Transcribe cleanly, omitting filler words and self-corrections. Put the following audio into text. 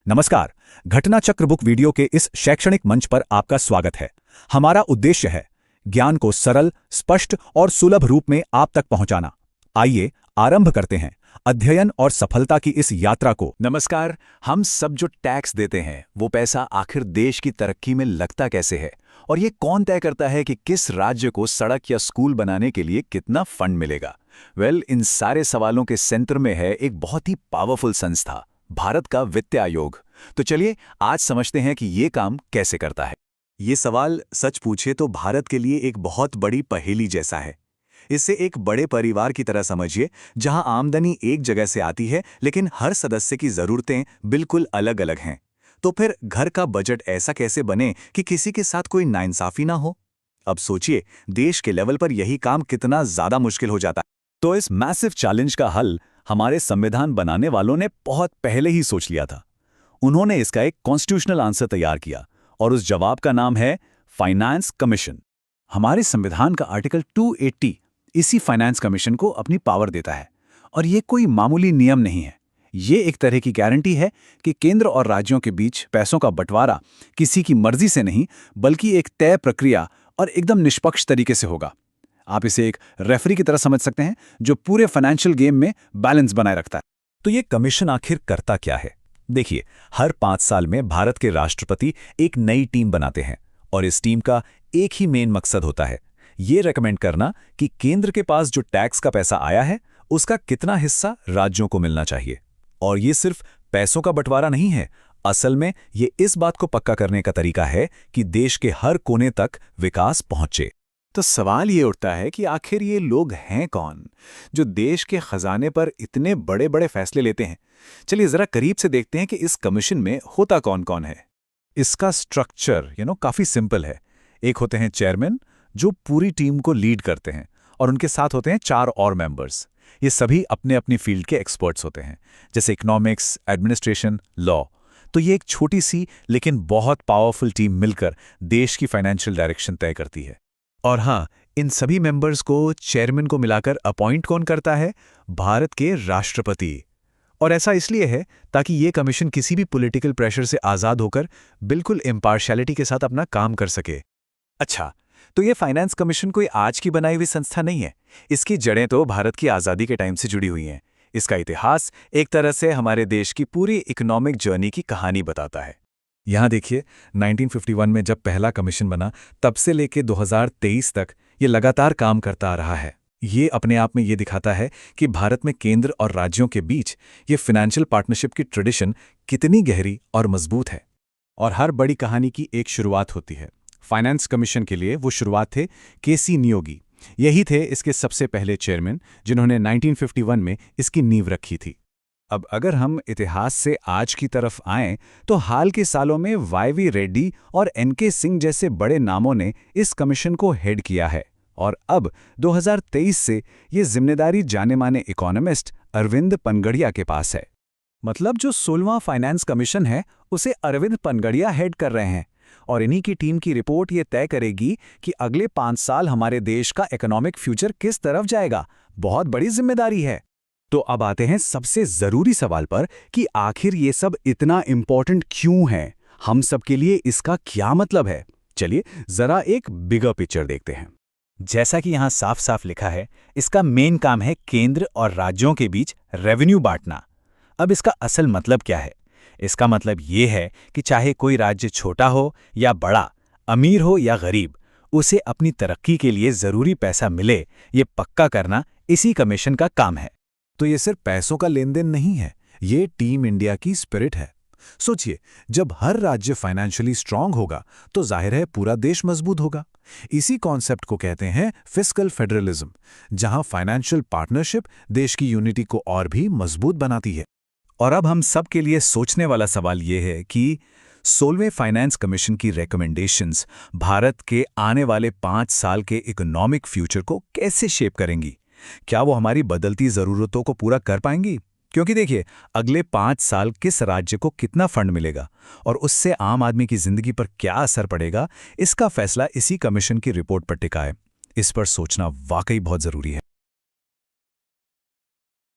नमस्कार। घटना चक्र बुक वीडियो के इस शैक्षणिक मंच पर आपका स्वागत है। हमारा उद्देश्य है ज्ञान को सरल, स्पष्ट और सुलभ रूप में आप तक पहुंचाना। आइए आरंभ करते हैं अध्ययन और सफलता की इस यात्रा को। नमस्कार। हम सब जो टैक्स देते हैं वो पैसा आखिर देश की तरक्की में लगता कैसे है, और ये कौन तय करता है कि किस राज्य को सड़क या स्कूल बनाने के लिए कितना फंड मिलेगा। इन सारे सवालों के सेंटर में है एक बहुत ही पावरफुल संस्था, भारत का वित्त आयोग। तो चलिए आज समझते हैं कि ये काम कैसे करता है। ये सवाल सच पूछे तो भारत के लिए एक बहुत बड़ी पहेली जैसा है। इसे एक बड़े परिवार की तरह समझिए, जहां आमदनी एक जगह से आती है लेकिन हर सदस्य की जरूरतें बिल्कुल अलग अलग हैं। तो फिर घर का बजट ऐसा कैसे बने कि किसी के साथ कोई नाइंसाफी ना हो। अब सोचिए, देश के लेवल पर यही काम कितना ज्यादा मुश्किल हो जाता है। तो इस मैसिव चैलेंज का हल हमारे संविधान बनाने वालों ने बहुत पहले ही सोच लिया था। उन्होंने इसका एक कॉन्स्टिट्यूशनल आंसर तैयार किया और उस जवाब का नाम है फाइनेंस कमीशन। हमारे संविधान का आर्टिकल 280 इसी फाइनेंस कमीशन को अपनी पावर देता है। और ये कोई मामूली नियम नहीं है, ये एक तरह की गारंटी है कि केंद्र और राज्यों के बीच पैसों का बंटवारा किसी की मर्जी से नहीं, बल्कि एक तय प्रक्रिया और एकदम निष्पक्ष तरीके से होगा। आप इसे एक रेफरी की तरह समझ सकते हैं, जो पूरे फाइनेंशियल गेम में बैलेंस बनाए रखता है। तो ये कमीशन आखिर करता क्या है? देखिए, हर 5 साल में भारत के राष्ट्रपति एक नई टीम बनाते हैं और इस टीम का एक ही मेन मकसद होता है, ये रेकमेंड करना कि केंद्र के पास जो टैक्स का पैसा आया है उसका कितना हिस्सा राज्यों को मिलना चाहिए। और ये सिर्फ पैसों का बंटवारा नहीं है, असल में ये इस बात को पक्का करने का तरीका है कि देश के हर कोने तक विकास पहुंचे। तो सवाल ये उठता है कि आखिर ये लोग हैं कौन जो देश के खजाने पर इतने बड़े बड़े फैसले लेते हैं। चलिए जरा करीब से देखते हैं कि इस कमीशन में होता कौन कौन है। इसका स्ट्रक्चर काफी सिंपल है। एक होते हैं चेयरमैन, जो पूरी टीम को लीड करते हैं, और उनके साथ होते हैं 4 और मेंबर्स। ये सभी अपने अपनी फील्ड के एक्सपर्ट्स होते हैं, जैसे इकोनॉमिक्स, एडमिनिस्ट्रेशन, लॉ। तो ये एक छोटी सी लेकिन बहुत पावरफुल टीम मिलकर देश की फाइनेंशियल डायरेक्शन तय करती है। और हाँ, इन सभी मेंबर्स को चेयरमैन को मिलाकर अपॉइंट कौन करता है? भारत के राष्ट्रपति। और ऐसा इसलिए है ताकि ये कमीशन किसी भी पॉलिटिकल प्रेशर से आज़ाद होकर बिल्कुल इम्पार्शियलिटी के साथ अपना काम कर सके। अच्छा, तो ये फाइनेंस कमीशन कोई आज की बनाई हुई संस्था नहीं है। इसकी जड़ें तो भारत की आज़ादी के टाइम से जुड़ी हुई हैं। इसका इतिहास एक तरह से हमारे देश की पूरी इकोनॉमिक जर्नी की कहानी बताता है। यहाँ देखिए, 1951 में जब पहला कमीशन बना, तब से लेकर 2023 तक ये लगातार काम करता आ रहा है। ये अपने आप में ये दिखाता है कि भारत में केंद्र और राज्यों के बीच ये फाइनेंशियल पार्टनरशिप की ट्रेडिशन कितनी गहरी और मजबूत है। और हर बड़ी कहानी की एक शुरुआत होती है। फाइनेंस कमीशन के लिए वो शुरुआत थे केसी नियोगी। यही थे इसके सबसे पहले चेयरमैन, जिन्होंने 1951 में इसकी नींव रखी थी। अब अगर हम इतिहास से आज की तरफ आएं, तो हाल के सालों में वाई.वी. रेड्डी और एन.के. सिंह जैसे बड़े नामों ने इस कमीशन को हेड किया है। और अब 2023 से ये जिम्मेदारी जाने माने इकोनॉमिस्ट अरविंद पनगड़िया के पास है। मतलब जो 16वां फाइनेंस कमीशन है, उसे अरविंद पनगड़िया हेड कर रहे हैं। और इन्हीं की टीम की रिपोर्ट ये तय करेगी कि अगले 5 साल हमारे देश का इकोनॉमिक फ्यूचर किस तरफ जाएगा। बहुत बड़ी जिम्मेदारी है। तो अब आते हैं सबसे जरूरी सवाल पर कि आखिर ये सब इतना इंपॉर्टेंट क्यों है, हम सब के लिए इसका क्या मतलब है। चलिए जरा एक बिगर पिक्चर देखते हैं। जैसा कि यहाँ साफ साफ लिखा है, इसका मेन काम है केंद्र और राज्यों के बीच रेवेन्यू बांटना। अब इसका असल मतलब क्या है? इसका मतलब ये है कि चाहे कोई राज्य छोटा हो या बड़ा, अमीर हो या गरीब, उसे अपनी तरक्की के लिए जरूरी पैसा मिले, ये पक्का करना इसी कमीशन का काम है। तो ये सिर्फ पैसों का लेन देन नहीं है, ये टीम इंडिया की स्पिरिट है। सोचिए, जब हर राज्य फाइनेंशियली स्ट्रांग होगा तो जाहिर है पूरा देश मजबूत होगा। इसी कॉन्सेप्ट को कहते हैं फिस्कल फेडरलिज्म, जहां फाइनेंशियल पार्टनरशिप देश की यूनिटी को और भी मजबूत बनाती है। और अब हम सब के लिए सोचने वाला सवाल ये है कि 16वें फाइनेंस कमीशन की रिकमेंडेशंस भारत के आने वाले 5 साल के इकोनॉमिक फ्यूचर को कैसे शेप करेंगी? क्या वो हमारी बदलती ज़रूरतों को पूरा कर पाएंगी? क्योंकि देखिए, अगले 5 साल किस राज्य को कितना फंड मिलेगा और उससे आम आदमी की जिंदगी पर क्या असर पड़ेगा, इसका फैसला इसी कमीशन की रिपोर्ट पर टिका है। इस पर सोचना वाकई बहुत ज़रूरी है।